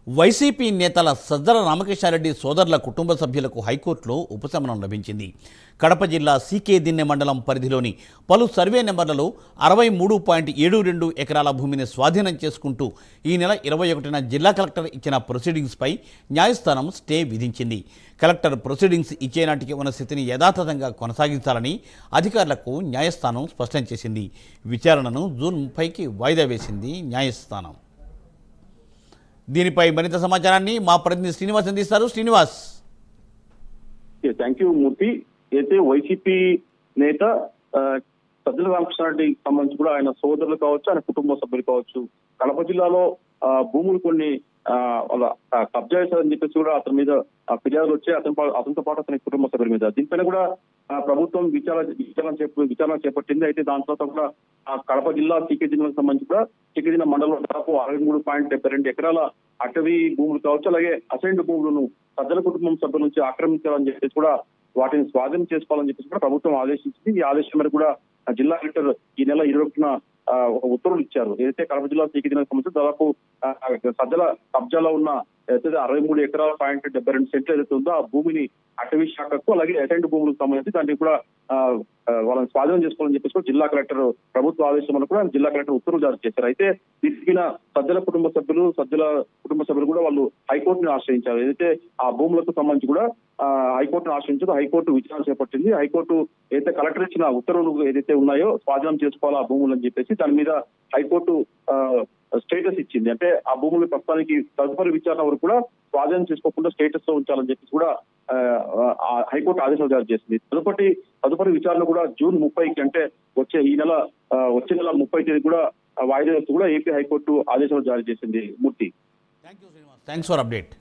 YCP నేతల సజ్జల రామకృష్ణారెడ్డి సోదరుల కుటుంబ సభ్యులకు హైకోర్టులో ఉపశమనం లభించింది. కడప జిల్లా సీకే దిన్నె మండలం పరిధిలోని పలు సర్వే నెంబర్లలో 63.72 ఎకరాల భూమిని స్వాధీనం చేసుకుంటూ ఈ నెల 21న జిల్లా కలెక్టర్ ఇచ్చిన ప్రొసీడింగ్స్పై న్యాయస్థానం స్టే విధించింది. కలెక్టర్ ప్రొసీడింగ్స్ ఇచ్చే నాటికి ఉన్న స్థితిని యథాతథంగా కొనసాగించాలని అధికారులకు న్యాయస్థానం స్పష్టం చేసింది. విచారణను జూన్ 30కి వాయిదా వేసింది న్యాయస్థానం. దీనిపై మరింత సమాచారాన్ని మా ప్రతినిధి శ్రీనివాస్ అందిస్తారు. శ్రీనివాస్. థ్యాంక్ యూ మూర్తి. అయితే వైసీపీ నేత సజ్జల రామకృష్ణారెడ్డికి సంబంధించి కూడా ఆయన సోదరులు కావచ్చు, ఆయన కుటుంబ సభ్యులు కావచ్చు, కడప జిల్లాలో భూములు కొన్ని కబ్జా చేశారని చెప్పేసి కూడా అతని మీద ఫిర్యాదులు వచ్చాయి. అతనితో పాటు అతని కుటుంబ సభ్యుల మీద. దీనిపైన కూడా ప్రభుత్వం విచారణ చేపట్టింది. అయితే దాని తర్వాత కూడా కడప జిల్లా సీకే జిల్లాకు సంబంధించి కూడా సీకే జిల్లా మండలంలో దాదాపు 63.72 ఎకరాల అటవీ భూములు కావచ్చు, అలాగే అసైన్డ్ భూములను సజ్జల కుటుంబం సభ్యుల నుంచి ఆక్రమించాలని చెప్పేసి కూడా వాటిని స్వాధీనం చేసుకోవాలని చెప్పేసి కూడా ప్రభుత్వం ఆదేశించింది. ఈ ఆదేశం మేరకు కూడా జిల్లా కలెక్టర్ ఈ నెల 21న ఒక ఉత్తర్వులు ఇచ్చారు. ఏదైతే కడప జిల్లా సీకే జిల్లాకు సంబంధించి దాదాపు సజ్జల కబ్జాలో ఉన్న ఏదైతే 63 ఎకరాల 72 సెంట్లు ఏదైతే ఉందో ఆ భూమిని అటవీ శాఖకు అలాగే అసైన్డ్ భూములకు సంబంధించి దాన్ని కూడా వాళ్ళని స్వాధీనం చేసుకోవాలని చెప్పేసి కూడా జిల్లా కలెక్టర్ ప్రభుత్వ ఆదేశంలో కూడా జిల్లా కలెక్టర్ ఉత్తర్వులు జారీ చేశారు. అయితే దీనిపైన సజ్జల కుటుంబ సభ్యులు కూడా వాళ్ళు హైకోర్టుని ఆశ్రయించారు. ఏదైతే ఆ భూములకు సంబంధించి కూడా హైకోర్టును ఆశ్రయించారు. హైకోర్టు విచారణ చేపట్టింది. హైకోర్టు ఏదైతే కలెక్టర్ ఇచ్చిన ఉత్తర్వులు ఏదైతే ఉన్నాయో స్వాధీనం చేసుకోవాలి ఆ భూములు అని చెప్పేసి దాని మీద హైకోర్టు స్టేటస్ ఇచ్చింది. అంటే ఆ భూములు ప్రస్తుతానికి తదుపరి విచారణ వరకు కూడా స్వాధీనం చేసుకోకుండా స్టేటస్ లో ఉంచాలని చెప్పేసి కూడా హైకోర్టు ఆదేశాలు జారీ చేసింది. తదుపరి విచారణ కూడా జూన్ 30కి అంటే వచ్చే నెల 30 తేదీ కూడా వాయిదా వేస్తూ కూడా ఏపీ హైకోర్టు ఆదేశాలు జారీ చేసింది. మూర్తి. Thanks for update.